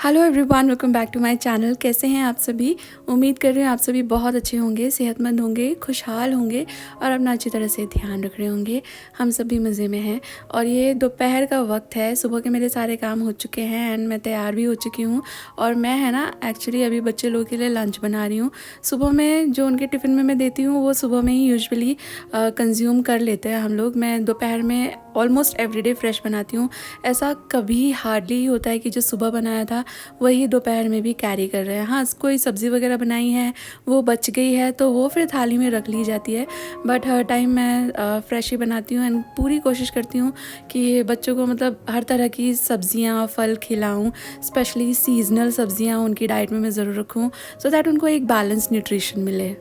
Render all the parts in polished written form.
Hello everyone, welcome back to my channel. कैसे हैं आप सभी? उम्मीद कर रहे हैं आप सभी बहुत अच्छे होंगे, सेहतमंद होंगे, खुशहाल होंगे और अपना अच्छी तरह से ध्यान रख रहे होंगे। हम सभी मज़े में हैं और ये दोपहर का वक्त है। सुबह के मेरे सारे काम हो चुके हैं एंड मैं तैयार भी हो चुकी हूँ और मैं है ना एक्चुअली अभी बच्चे लोगों के लिए लंच बना रही हूँ। सुबह में जो उनके टिफ़िन में मैं देती हूँ वो सुबह में ही यूजुअली कंज्यूम कर लेते हैं हम लोग। मैं दोपहर में ऑलमोस्ट एवरीडे फ्रेश बनाती हूँ। ऐसा कभी हार्डली होता है कि जो सुबह बनाया था वही दोपहर में भी कैरी कर रहे हैं। हाँ, कोई सब्ज़ी वगैरह बनाई है वो बच गई है तो वो फिर थाली में रख ली जाती है, बट हर टाइम मैं फ्रेश ही बनाती हूँ एंड पूरी कोशिश करती हूँ कि बच्चों को मतलब हर तरह की सब्ज़ियाँ फल खिलाऊँ, स्पेशली सीजनल सब्ज़ियाँ उनकी डाइट में मैं ज़रूर रखूँ सो दैट उनको एक बैलेंस न्यूट्रिशन मिले।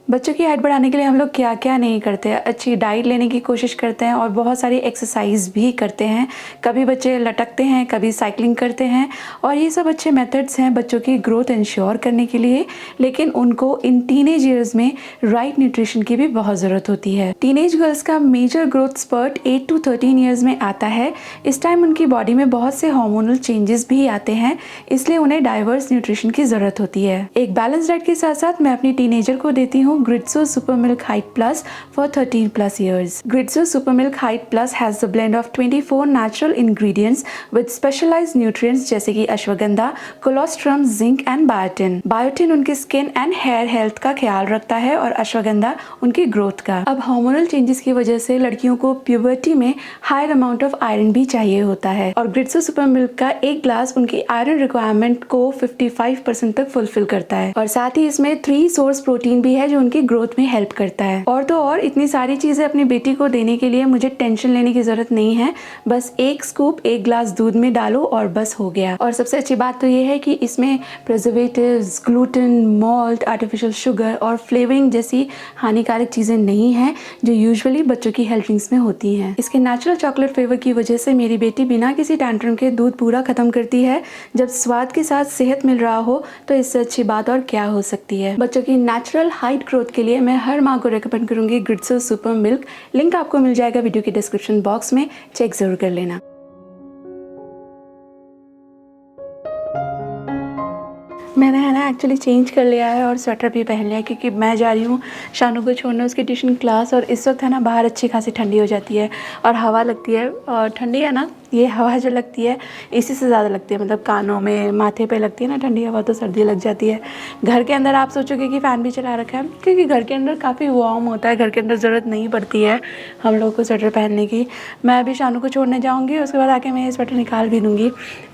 बच्चों की हाइट बढ़ाने के लिए हम लोग क्या क्या नहीं करते। अच्छी डाइट लेने की कोशिश करते हैं और बहुत सारी एक्सरसाइज भी करते हैं। कभी बच्चे लटकते हैं, कभी साइकिलिंग करते हैं और ये सब अच्छे मेथड्स हैं बच्चों की ग्रोथ इंश्योर करने के लिए। लेकिन उनको इन टीनेज ईयर्स में राइट न्यूट्रिशन की भी बहुत ज़रूरत होती है। टीनेज गर्ल्स का major growth spurt 8 to 13 years में आता है। इस टाइम उनकी बॉडी में बहुत से हार्मोनल चेंजेस भी आते हैं, इसलिए उन्हें डाइवर्स न्यूट्रिशन की ज़रूरत होती है। एक बैलेंस डाइट के साथ साथ मैं अपनी टीनेजर को देती हूँ Gritzo Super Milk Height Plus for 13 plus years. Gritzo Super Milk Height Plus has the blend of 24 natural ingredients with specialized nutrients जैसे कि ashwagandha, colostrum, zinc and biotin. Biotin उनके स्किन एंड हेयर हेल्थ का ख्याल रखता है और अश्वगंधा उनकी growth का। अब हार्मोनल चेंजेस की वजह से लड़कियों को प्यूबर्टी में हायर अमाउंट ऑफ आयरन भी चाहिए होता है और ग्रिट्सो सुपर मिल्क का एक ग्लास उनकी आयरन रिक्वायरमेंट को 55% तक फुलफिल करता है और साथ ही इसमें 3 सोर्स प्रोटीन भी है जो उनकी ग्रोथ में हेल्प करता है। और तो और इतनी सारी चीजें अपनी बेटी को देने के लिए मुझे टेंशन लेने की जरूरत नहीं है। बस एक स्कूप एक ग्लास दूध में डालो और बस हो गया। और सबसे अच्छी बात तो ये है कि इसमें preservatives, gluten, malt, artificial sugar और फ्लेवरिंग जैसी हानिकारक चीजें नहीं हैं जो यूजुअली बच्चों की हेल्थ ड्रिंक्स में होती हैं। इसके नेचुरल चॉकलेट फ्लेवर की वजह से मेरी बेटी बिना किसी टैंट्रम के दूध पूरा खत्म करती है। जब स्वाद के साथ सेहत मिल रहा हो तो इससे अच्छी बात और क्या हो सकती है। बच्चों की नेचुरल हाइट ग्रोथ के लिए मैं हर माँ को रेकमेंड करूंगी ग्रिट्सो सुपर मिल्क। लिंक आपको मिल जाएगा वीडियो के डिस्क्रिप्शन बॉक्स में, चेक जरूर कर लेना। मैंने है ना एक्चुअली चेंज कर लिया है और स्वेटर भी पहन लिया है क्योंकि मैं जा रही हूँ शानू को छोड़ने उसकी ट्यूशन क्लास। और इस वक्त है ना बाहर अच्छी खासी ठंडी हो जाती है और हवा लगती है और ठंडी है ना, ये हवा जो लगती है इसी से ज़्यादा लगती है, मतलब कानों में, माथे पे लगती है ना ठंडी हवा, तो सर्दी लग जाती है। घर के अंदर आप सोचोगे कि फ़ैन भी चला रखा है क्योंकि घर के अंदर काफ़ी वार्म होता है, घर के अंदर ज़रूरत नहीं पड़ती है हम लोग को स्वेटर पहनने की। मैं अभी शानू को छोड़ने जाऊँगी, उसके बाद आके मैं ये स्वेटर निकाल भी दूँगी।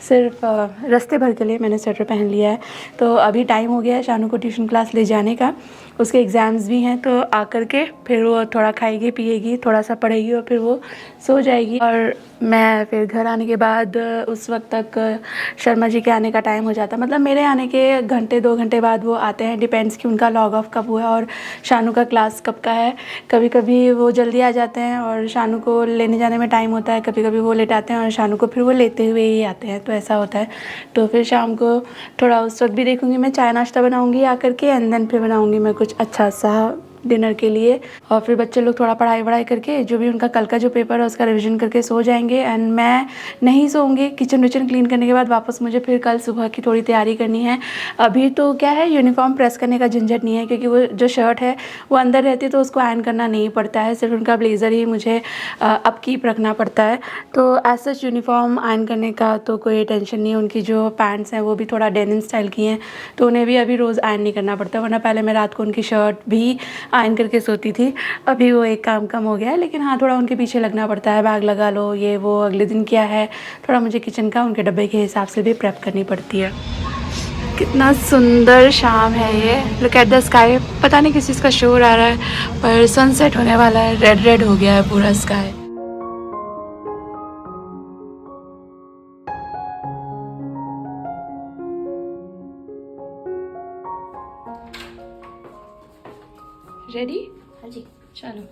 सिर्फ रास्ते भर के लिए मैंने स्वेटर पहन लिया है। तो अभी टाइम हो गया है शानू को ट्यूशन क्लास ले जाने का, उसके एग्ज़ाम्स भी हैं तो आकर के फिर वो थोड़ा खाएगी पिएगी, थोड़ा सा पढ़ेगी और फिर वो सो जाएगी। और मैं फिर घर आने के बाद उस वक्त तक शर्मा जी के आने का टाइम हो जाता है, मतलब मेरे आने के घंटे 2 घंटे बाद वो आते हैं, डिपेंड्स कि उनका लॉग ऑफ कब हुआ है और शानू का क्लास कब का है। कभी कभी वो जल्दी आ जाते हैं और शानू को लेने जाने में टाइम होता है, कभी कभी वो लेट आते हैं और शानू को फिर वो लेते हुए ही आते हैं, तो ऐसा होता है। तो फिर शाम को थोड़ा उस वक्त भी देखूँगी, मैं चाय नाश्ता बनाऊँगी आकर के एंड देन फिर बनाऊँगी मैं कुछ अच्छा सा डिनर के लिए। और फिर बच्चे लोग थोड़ा पढ़ाई वढ़ाई करके जो भी उनका कल का जो पेपर है उसका रिवीजन करके सो जाएंगे एंड मैं नहीं सोऊंगी। किचन विचन क्लीन करने के बाद वापस मुझे फिर कल सुबह की थोड़ी तैयारी करनी है। अभी तो क्या है, यूनिफॉर्म प्रेस करने का झंझट नहीं है क्योंकि वो जो शर्ट है वो अंदर रहती है तो उसको आयरन करना नहीं पड़ता है, सिर्फ उनका ब्लेज़र ही मुझे अपकीप रखना पड़ता है। तो एज सच यूनिफॉर्म आयरन करने का तो कोई टेंशन नहीं है। उनकी जो पैंट्स हैं वो भी थोड़ा डेनिम स्टाइल की हैं तो उन्हें भी अभी रोज़ आयरन नहीं करना पड़ता, वरना पहले मैं रात को उनकी शर्ट भी आयरन करके सोती थी। अभी वो एक काम कम हो गया है, लेकिन हाँ थोड़ा उनके पीछे लगना पड़ता है, बैग लगा लो ये वो, अगले दिन क्या है, थोड़ा मुझे किचन का उनके डब्बे के हिसाब से भी प्रेप करनी पड़ती है। कितना सुंदर शाम है ये, लुक एट द स्काई। पता नहीं किस चीज़ का शोर आ रहा है पर सनसेट होने वाला है, रेड रेड हो गया है पूरा स्काई। रेडी? हाँ जी, चलो।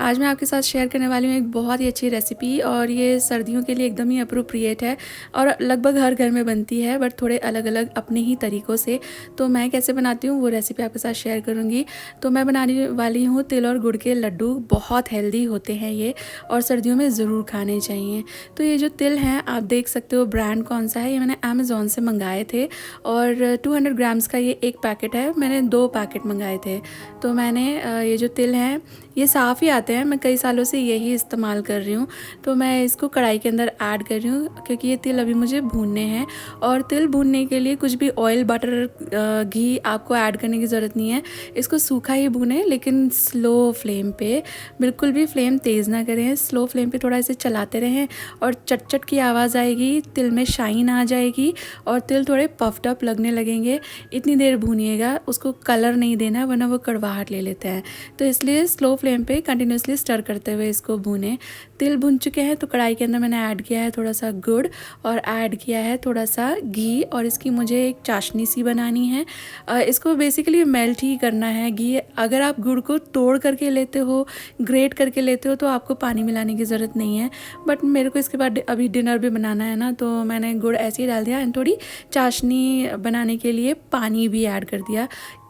आज मैं आपके साथ शेयर करने वाली हूँ एक बहुत ही अच्छी रेसिपी, और ये सर्दियों के लिए एकदम ही अप्रोप्रिएट है और लगभग हर घर में बनती है, बट थोड़े अलग अलग अपने ही तरीक़ों से। तो मैं कैसे बनाती हूँ वो रेसिपी आपके साथ शेयर करूँगी। तो मैं बनाने वाली हूँ तिल और गुड़ के लड्डू। बहुत हेल्दी होते हैं ये और सर्दियों में ज़रूर खाने चाहिए। तो ये जो तिल हैं आप देख सकते हो ब्रांड कौन सा है, ये मैंने अमेज़ॉन से मंगाए थे और 200 ग्राम्स का ये एक पैकेट है। मैंने 2 पैकेट मंगाए थे। तो मैंने ये जो तिल हैं ये साफ़ ही आते हैं, मैं कई सालों से यही इस्तेमाल कर रही हूँ। तो मैं इसको कढ़ाई के अंदर ऐड कर रही हूँ क्योंकि ये तिल अभी मुझे भूनने हैं। और तिल भूनने के लिए कुछ भी ऑयल, बटर, घी आपको ऐड करने की ज़रूरत नहीं है। इसको सूखा ही भूनें, लेकिन स्लो फ्लेम पे, बिल्कुल भी फ्लेम तेज़ ना करें। स्लो फ्लेम पे थोड़ा इसे चलाते रहें और चट चट की आवाज़ आएगी, तिल में शाइन आ जाएगी और तिल थोड़े पफ्ड अप लगने लगेंगे। इतनी देर भूनिएगा, उसको कलर नहीं देना वरना वो कड़वाहट ले लेते हैं। तो इसलिए स्लो फ्लेम पे कंटिन्यूसली स्टर करते हुए इसको भूनें। तिल भुन चुके हैं तो कढ़ाई के अंदर मैंने ऐड किया है थोड़ा सा गुड़ और ऐड किया है थोड़ा सा घी, और इसकी मुझे एक चाशनी सी बनानी है। इसको बेसिकली मेल्ट ही करना है घी। अगर आप गुड़ को तोड़ करके लेते हो, ग्रेट करके लेते हो, तो आपको पानी मिलाने की ज़रूरत नहीं है। बट मेरे को इसके बाद अभी डिनर भी बनाना है ना, तो मैंने गुड़ ऐसे ही डाल दिया एंड थोड़ी चाशनी बनाने के लिए पानी भी ऐड कर दिया।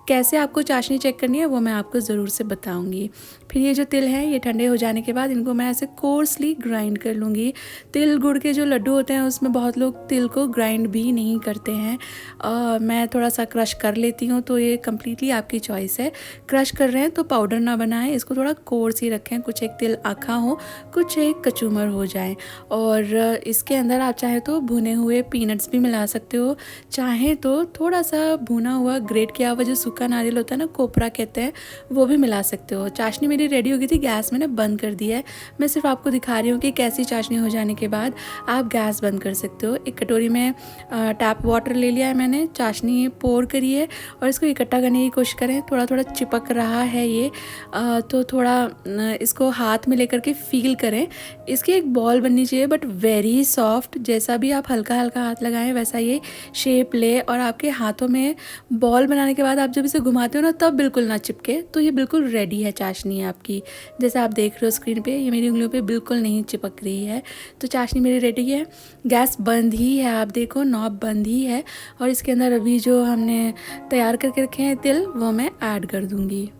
कैसे आपको चाशनी चेक करनी है वो मैं आपको ज़रूर से बताऊंगी। फिर ये जो तिल हैं ये ठंडे हो जाने के बाद इनको मैं ऐसे कोर्सली ग्राइंड कर लूँगी। तिल गुड़ के जो लड्डू होते हैं उसमें बहुत लोग तिल को ग्राइंड भी नहीं करते हैं। मैं थोड़ा सा क्रश कर लेती हूँ, तो ये कम्प्लीटली आपकी चॉइस है। क्रश कर रहे हैं तो पाउडर ना बनाएं, इसको थोड़ा कोर्स ही रखें। कुछ एक तिल आखा हो, कुछ एक कचूमर हो जाए। और इसके अंदर आप चाहे तो भुने हुए पीनट्स भी मिला सकते हो, चाहे तो थोड़ा सा भुना हुआ ग्रेट किया हुआ जो सूखा नारियल होता है ना, कोपरा कहते हैं, वो भी मिला सकते हो। चाशनी मेरी रेडी हो गई थी, गैस मैंने बंद कर दिया है। मैं सिर्फ आपको दिखा रही हूँ कि कैसी चाशनी हो जाने के बाद आप गैस बंद कर सकते हो। एक कटोरी में टैप वाटर ले लिया है मैंने, चाशनी पोर करी है और इसको इकट्ठा करने की कोशिश करें। थोड़ा थोड़ा चिपक रहा है ये, तो थोड़ा इसको हाथ में लेकर के फील करें। इसकी एक बॉल बननी चाहिए बट वेरी सॉफ्ट। जैसा भी आप हल्का हल्का हाथ लगाएं वैसा ये शेप ले, और आपके हाथों में बॉल बनाने के बाद आप जब इसे घुमाते हो ना तब बिल्कुल ना चिपके। तो ये बिल्कुल रेडी है चाशनी आपकी। जैसा आप देख रहे हो स्क्रीन पे, ये मेरी उंगलियों पे बिल्कुल नहीं चिपक रही है। तो चाशनी मेरी रेडी है। गैस बंद ही है, आप देखो नॉब बंद ही है। और इसके अंदर अभी जो हमने तैयार करके रखे हैं तिल, वो मैं ऐड कर दूँगी।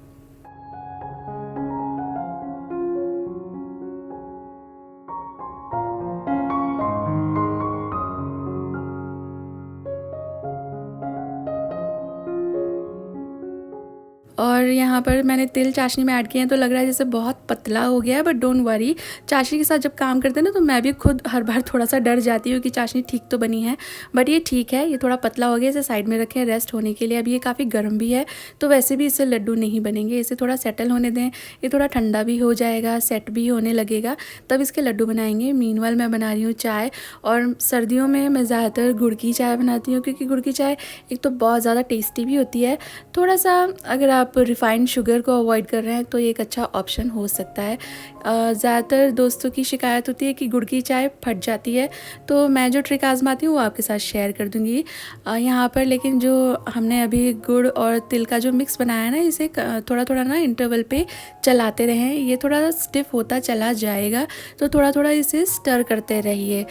और यहाँ पर मैंने तिल चाशनी में ऐड किए हैं, तो लग रहा है जैसे बहुत पतला हो गया है, बट डोंट वरी। चाशनी के साथ जब काम करते हैं ना तो मैं भी खुद हर बार थोड़ा सा डर जाती हूँ कि चाशनी ठीक तो बनी है, बट ये ठीक है। ये थोड़ा पतला हो गया, इसे साइड में रखें रेस्ट होने के लिए। अभी ये काफ़ी गर्म भी है, तो वैसे भी इससे लड्डू नहीं बनेंगे। इसे थोड़ा सेटल होने दें, ये थोड़ा ठंडा भी हो जाएगा, सेट भी होने लगेगा, तब इसके लड्डू बनाएंगे। मीनवाइल मैं बना रही हूँ चाय, और सर्दियों में मैं ज़्यादातर गुड़ की चाय बनाती हूँ क्योंकि गुड़ की चाय एक तो बहुत ज़्यादा टेस्टी भी होती है। थोड़ा सा अगर आप रिफाइंड शुगर को अवॉइड कर रहे हैं तो ये एक अच्छा ऑप्शन हो सकता है। ज़्यादातर दोस्तों की शिकायत होती है कि गुड़ की चाय फट जाती है, तो मैं जो ट्रिक आजमाती हूँ वो आपके साथ शेयर कर दूँगी यहाँ पर। लेकिन जो हमने अभी गुड़ और तिल का जो मिक्स बनाया है ना, इसे थोड़ा थोड़ा ना इंटरवल पे चलाते रहें। ये थोड़ा स्टिफ होता चला जाएगा, तो थोड़ा थोड़ा इसे स्टर करते रहिए।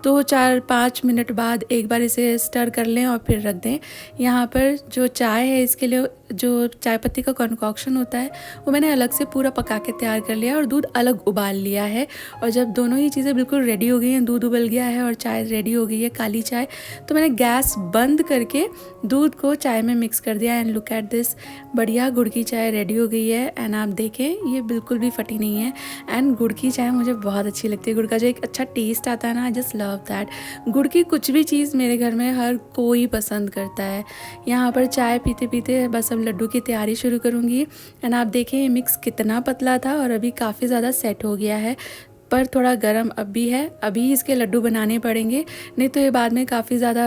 2-4-5 मिनट बाद एक बार इसे स्टर कर लें और फिर रख दें। यहाँ पर जो चाय है इसके लिए जो चाय पत्ती का कॉन्कॉक्शन होता है वो मैंने अलग से पूरा पका के तैयार कर लिया और दूध अलग उबाल लिया है। और जब दोनों ही चीज़ें बिल्कुल रेडी हो गई हैं, दूध उबल गया है और चाय रेडी हो गई है काली चाय, तो मैंने गैस बंद करके दूध को चाय में मिक्स कर दिया। एंड लुक एट दिस, बढ़िया गुड़ की चाय रेडी हो गई है। एंड आप देखें ये बिल्कुल भी फटी नहीं है। एंड गुड़ की चाय मुझे बहुत अच्छी लगती है। गुड़ का जो एक अच्छा टेस्ट आता है ना, आई जस्ट लव दैट। गुड़ की कुछ भी चीज़ मेरे घर में हर कोई पसंद करता है। यहाँ पर चाय पीते पीते बस अब लड्डू की तैयारी शुरू करूँगी। एंड आप देखें ये मिक्स कितना पतला था और अभी काफ़ी ज़्यादा सेट हो गया है, पर थोड़ा गर्म अब भी है। अभी इसके लड्डू बनाने पड़ेंगे, नहीं तो ये बाद में काफ़ी ज़्यादा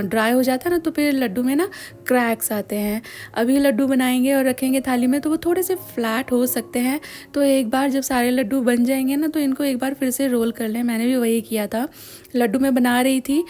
ड्राई हो जाता है ना, तो फिर लड्डू में ना क्रैक्स आते हैं। अभी लड्डू बनाएंगे और रखेंगे थाली में तो वो थोड़े से फ्लैट हो सकते हैं। तो एक बार जब सारे लड्डू बन जाएंगे ना, तो इनको एक बार फिर से रोल कर लें। मैंने भी वही किया था। लड्डू मैं बना रही थी,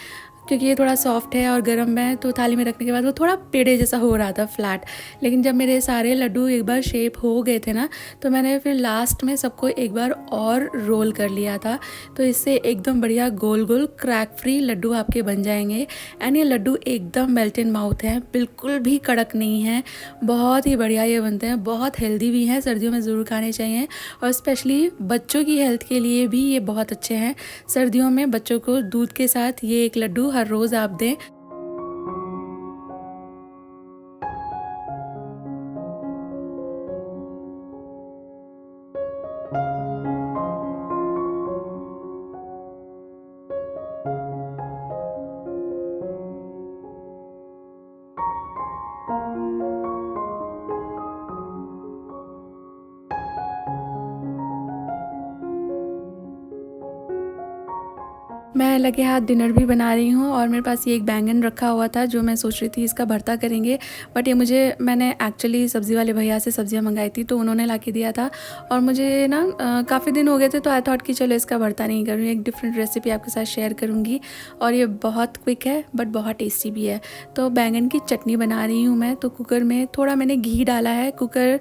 क्योंकि ये थोड़ा सॉफ्ट है और गर्म है, तो थाली में रखने के बाद वो थोड़ा पेड़े जैसा हो रहा था फ्लैट। लेकिन जब मेरे सारे लड्डू एक बार शेप हो गए थे ना, तो मैंने फिर लास्ट में सबको एक बार और रोल कर लिया था। तो इससे एकदम बढ़िया गोल गोल क्रैक फ्री लड्डू आपके बन जाएंगे। एंड ये लड्डू एकदम मेल्ट इन माउथ हैं, बिल्कुल भी कड़क नहीं है, बहुत ही बढ़िया ये बनते हैं, बहुत हेल्दी भी हैं, सर्दियों में ज़रूर खाने चाहिए। और स्पेशली बच्चों की हेल्थ के लिए भी ये बहुत अच्छे हैं। सर्दियों में बच्चों को दूध के साथ ये एक लड्डू हर रोज़ आप दें। मैं लगे हाथ डिनर भी बना रही हूँ और मेरे पास ये एक बैंगन रखा हुआ था जो मैं सोच रही थी इसका भरता करेंगे, बट ये मैंने एक्चुअली सब्ज़ी वाले भैया से सब्जियाँ मंगाई थी तो उन्होंने ला के दिया था। और मुझे ना काफ़ी दिन हो गए थे, तो आई थॉट कि चलो इसका भरता नहीं करूँ, एक डिफरेंट रेसिपी आपके साथ शेयर करूँगी। और ये बहुत क्विक है बट बहुत टेस्टी भी है। तो बैंगन की चटनी बना रही हूँ मैं। तो कुकर में थोड़ा मैंने घी डाला है, कुकर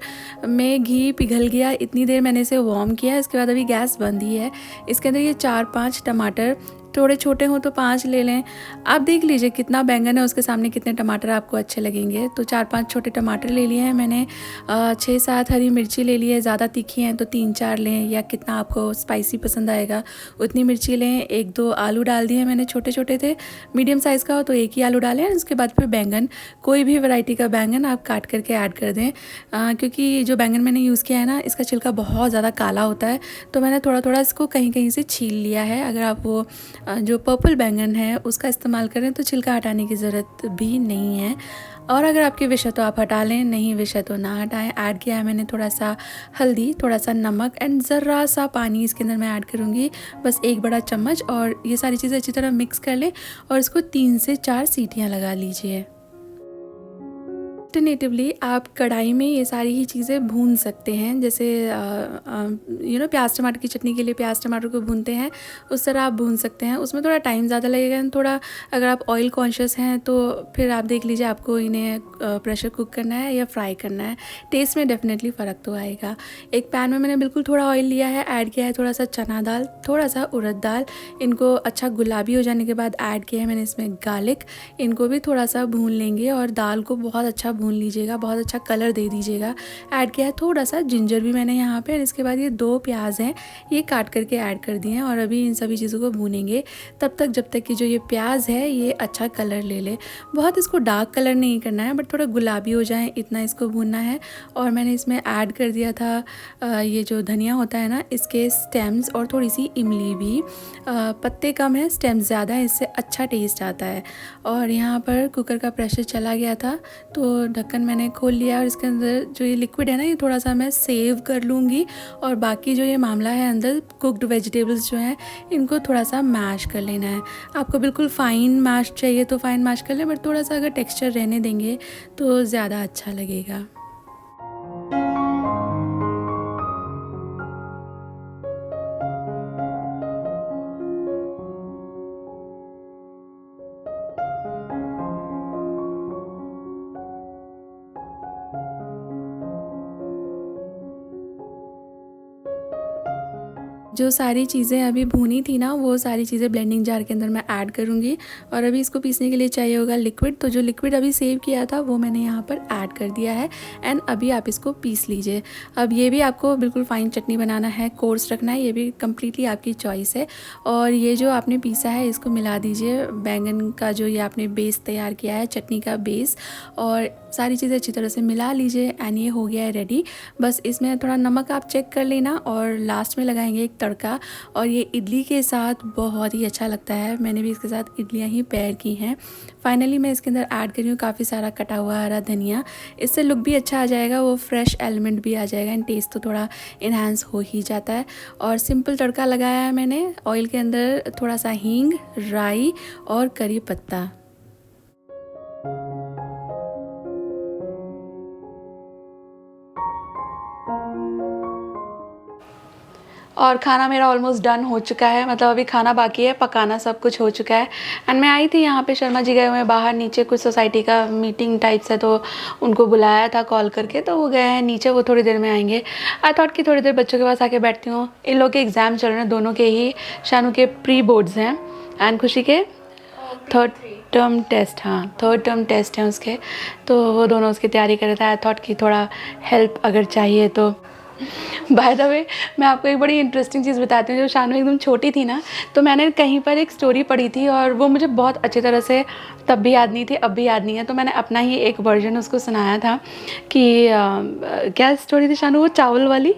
में घी पिघल गया, इतनी देर मैंने इसे वार्म किया। इसके बाद अभी गैस बंद ही है। इसके अंदर ये 4-5 टमाटर, थोड़े छोटे हों तो 5 ले लें, आप देख लीजिए कितना बैंगन है उसके सामने कितने टमाटर आपको अच्छे लगेंगे। तो 4-5 छोटे टमाटर ले लिए हैं मैंने। 6-7 हरी मिर्ची ले ली है, ज़्यादा तीखी हैं तो 3-4 लें, या कितना आपको स्पाइसी पसंद आएगा उतनी मिर्ची लें। 1-2 आलू डाल दिए मैंने, छोटे छोटे थे, मीडियम साइज़ का हो तो एक ही आलू डालें। उसके बाद फिर बैंगन, कोई भी वैरायटी का बैंगन आप काट करके ऐड कर दें, क्योंकि जो बैंगन मैंने यूज़ किया है ना, इसका छिलका बहुत ज़्यादा काला होता है, तो मैंने थोड़ा थोड़ा इसको कहीं कहीं से छील लिया है। अगर आप वो जो पर्पल बैंगन है उसका इस्तेमाल करें तो छिलका हटाने की ज़रूरत भी नहीं है। और अगर आपकी विश है तो आप हटा लें, नहीं विश है तो ना हटाएं। ऐड किया है मैंने थोड़ा सा हल्दी, थोड़ा सा नमक एंड ज़रा सा पानी इसके अंदर मैं ऐड करूँगी, बस 1 बड़ा चम्मच। और ये सारी चीज़ें अच्छी तरह मिक्स कर लें और इसको 3 से 4 सीटियाँ लगा लीजिए। अल्टरनेटिवली आप कढ़ाई में ये सारी ही चीज़ें भून सकते हैं, जैसे प्याज टमाटर की चटनी के लिए प्याज टमाटर को भूनते हैं, उस तरह आप भून सकते हैं। उसमें थोड़ा टाइम ज़्यादा लगेगा, थोड़ा अगर आप ऑयल कॉन्शियस हैं तो फिर आप देख लीजिए आपको इन्हें प्रेशर कुक करना है या फ्राई करना है। टेस्ट में डेफिनेटली फ़र्क तो आएगा। एक पैन में मैंने बिल्कुल थोड़ा ऑयल लिया है, ऐड किया है थोड़ा सा चना दाल, थोड़ा सा उड़द दाल, इनको अच्छा गुलाबी हो जाने के बाद ऐड किया है मैंने इसमें गार्लिक, इनको भी थोड़ा सा भून लेंगे और दाल को बहुत अच्छा भून लीजिएगा, बहुत अच्छा कलर दे दीजिएगा। ऐड किया है थोड़ा सा जिंजर भी मैंने यहाँ पे। इसके बाद ये 2 प्याज हैं, ये काट करके ऐड कर दिए हैं और अभी इन सभी चीज़ों को भूनेंगे तब तक जब तक कि जो ये प्याज है ये अच्छा कलर ले ले। बहुत इसको डार्क कलर नहीं करना है, बट थोड़ा गुलाबी हो जाए इतना इसको भूनना है। और मैंने इसमें ऐड कर दिया था ये जो धनिया होता है ना, इसके स्टेम्स और थोड़ी सी इमली भी। पत्ते कम है, स्टेम्स ज़्यादा है, इससे अच्छा टेस्ट आता है। और यहाँ पर कुकर का प्रेशर चला गया था तो ढक्कन मैंने खोल लिया और इसके अंदर जो ये लिक्विड है ना, ये थोड़ा सा मैं सेव कर लूँगी। और बाकी जो ये मामला है, अंदर कुक्ड वेजिटेबल्स जो हैं इनको थोड़ा सा मैश कर लेना है। आपको बिल्कुल फ़ाइन मैश चाहिए तो फ़ाइन मैश कर लें, बट थोड़ा सा अगर टेक्सचर रहने देंगे तो ज़्यादा अच्छा लगेगा। जो सारी चीज़ें अभी भूनी थी ना, वो सारी चीज़ें ब्लेंडिंग जार के अंदर मैं ऐड करूँगी। और अभी इसको पीसने के लिए चाहिए होगा लिक्विड, तो जो लिक्विड अभी सेव किया था वो मैंने यहाँ पर ऐड कर दिया है। एंड अभी आप इसको पीस लीजिए। अब ये भी आपको बिल्कुल फ़ाइन चटनी बनाना है, कोर्स रखना है, ये भी कम्प्लीटली आपकी चॉइस है। और ये जो आपने पीसा है इसको मिला दीजिए बैंगन का, जो ये आपने बेस तैयार किया है, चटनी का बेस, और सारी चीज़ें अच्छी तरह से मिला लीजिए। एंड ये हो गया है रेडी। बस इसमें थोड़ा नमक आप चेक कर लेना और लास्ट में लगाएंगे एक तड़का। और ये इडली के साथ बहुत ही अच्छा लगता है, मैंने भी इसके साथ इडलियाँ ही पेयर की हैं। फाइनली मैं इसके अंदर ऐड कर रही हूँ काफ़ी सारा कटा हुआ हरा धनिया, इससे लुक भी अच्छा आ जाएगा, वो फ्रेश एलिमेंट भी आ जाएगा एंड टेस्ट तो थोड़ा इन्हांस हो ही जाता है। और सिंपल तड़का लगाया है मैंने ऑयल के अंदर, थोड़ा सा हींग, राई और करी पत्ता। और खाना मेरा ऑलमोस्ट डन हो चुका है, मतलब अभी खाना बाकी है, पकाना सब कुछ हो चुका है। एंड मैं आई थी यहाँ पे, शर्मा जी गए हुए हैं बाहर, नीचे कुछ सोसाइटी का मीटिंग टाइप्स है तो उनको बुलाया था कॉल करके, तो वो गए हैं नीचे, वो थोड़ी देर में आएंगे। आई थॉट कि थोड़ी देर बच्चों के पास आके बैठती हूँ। इन लोग के एग्ज़ाम चल रहे हैं दोनों के ही, शानू के प्री बोर्ड्स हैं एंड खुशी के थर्ड टर्म टेस्ट, हाँ थर्ड टर्म टेस्ट हैं उसके, तो वो दोनों उसकी तैयारी कर रहे थे। आई थॉट कि थोड़ा हेल्प अगर चाहिए तो। बाय द वे मैं आपको एक बड़ी इंटरेस्टिंग चीज़ बताती हूँ। जब शानू एकदम छोटी थी ना, तो मैंने कहीं पर एक स्टोरी पढ़ी थी और वो मुझे बहुत अच्छी तरह से तब भी याद नहीं थी, अब भी याद नहीं है, तो मैंने अपना ही एक वर्जन उसको सुनाया था कि क्या स्टोरी थी शानू, वो चावल वाली,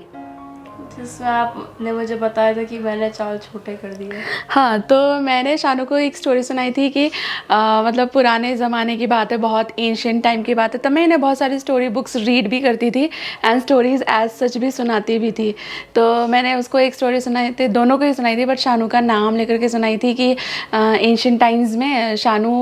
जिसमें आपने मुझे बताया था कि मैंने चावल छोटे कर दिए। हाँ, तो मैंने शानू को एक स्टोरी सुनाई थी कि मतलब पुराने ज़माने की बात है, बहुत एंशियंट टाइम की बात है। तब मैं इन्हें बहुत सारी स्टोरी बुक्स रीड भी करती थी एंड स्टोरीज़ एज सच भी सुनाती भी थी। तो मैंने उसको एक स्टोरी सुनाई थी, दोनों को ही सुनाई थी, बट शानू का नाम लेकर के सुनाई थी कि एंशियंट टाइम्स में शानू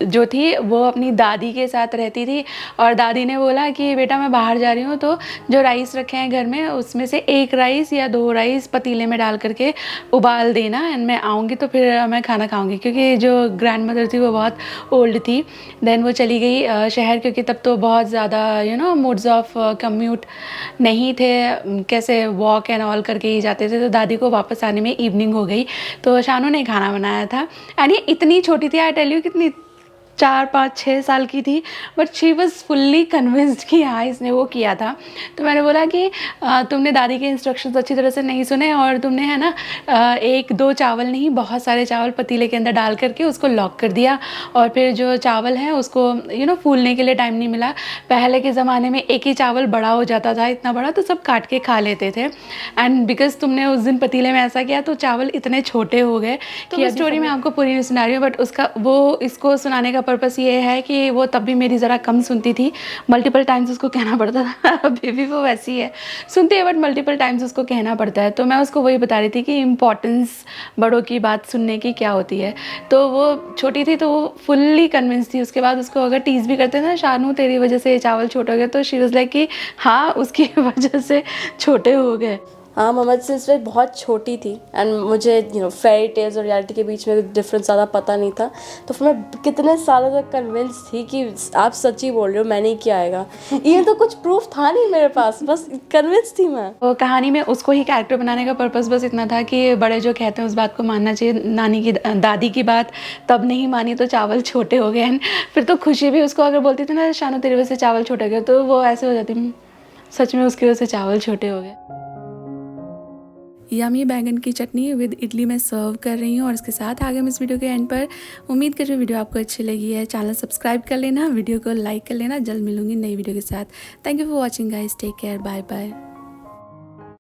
जो थी वो अपनी दादी के साथ रहती थी, और दादी ने बोला कि बेटा मैं बाहर जा रही हूँ, तो जो राइस रखे हैं घर में उसमें से एक राइस या दो राइस पतीले में डाल करके उबाल देना, एंड मैं आऊँगी तो फिर मैं खाना खाऊँगी, क्योंकि जो ग्रैंड मदर थी वो बहुत ओल्ड थी। देन वो चली गई शहर, क्योंकि तब तो बहुत ज़्यादा मोड्स ऑफ कम्यूट नहीं थे, कैसे वॉक एंड ऑल करके ही जाते थे, तो दादी को वापस आने में इवनिंग हो गई। तो शानू ने खाना बनाया था, एंड ये इतनी छोटी थी, आई टेल यू, कितनी 4-5-6 साल की थी, but she was fully convinced कि हाँ इसने वो किया था। तो मैंने बोला कि तुमने दादी के इंस्ट्रक्शंस अच्छी तरह से नहीं सुने, और तुमने है ना 1-2 चावल नहीं, बहुत सारे चावल पतीले के अंदर डाल करके उसको लॉक कर दिया, और फिर जो चावल हैं उसको फूलने के लिए टाइम नहीं मिला। पहले के ज़माने में एक ही चावल बड़ा हो जाता था, इतना बड़ा, तो सब काट के खा लेते थे, एंड बिकॉज तुमने उस दिन पतीले में ऐसा किया तो चावल इतने छोटे हो गए। तो स्टोरी मैं आपको पूरी नहीं सुना रही हूँ, बट उसका वो इसको सुनाने का पर्पस ये है कि वो तब भी मेरी ज़रा कम सुनती थी, मल्टीपल टाइम्स उसको कहना पड़ता था। अभी भी वो वैसी है, सुनती है बट मल्टीपल टाइम्स उसको कहना पड़ता है। तो मैं उसको वही बता रही थी कि इम्पॉर्टेंस बड़ों की बात सुनने की क्या होती है। तो वो छोटी थी तो वो फुल्ली कन्विंस थी। उसके बाद उसको अगर टीज़ भी करते ना, शानू तेरी वजह से ये चावल छोटे हो गए, तो शी वाज लाइक कि हाँ उसकी वजह से छोटे हो गए। हाँ, मोहम्मद सिंस मैं बहुत छोटी थी एंड मुझे फेयरी टेल्स और रियलिटी के बीच में डिफरेंस ज़्यादा पता नहीं था, तो फिर मैं कितने सालों तक कन्विंस थी कि आप सच्ची बोल रहे हो, मैंने ही किया आएगा। ये तो कुछ प्रूफ था नहीं मेरे पास, बस कन्विंस थी मैं। वो कहानी में उसको ही कैरेक्टर बनाने का पर्पस बस इतना था कि बड़े जो कहते हैं उस बात को मानना चाहिए। नानी की दादी की बात तब नहीं मानी तो चावल छोटे हो गए। फिर तो खुशी भी उसको अगर बोलती थी ना शानू तेरी वजह से चावल छोटे हो गए, तो वो ऐसे हो जाती, सच में उसकी वजह से चावल छोटे हो गए। यमी बैंगन की चटनी विद इडली मैं सर्व कर रही हूँ, और इसके साथ आ गए हम इस वीडियो के एंड पर। उम्मीद कर रही हूँ वीडियो आपको अच्छी लगी है। चैनल सब्सक्राइब कर लेना, वीडियो को लाइक कर लेना। जल्द मिलूंगी नई वीडियो के साथ। Thank you for watching guys, take care, bye bye.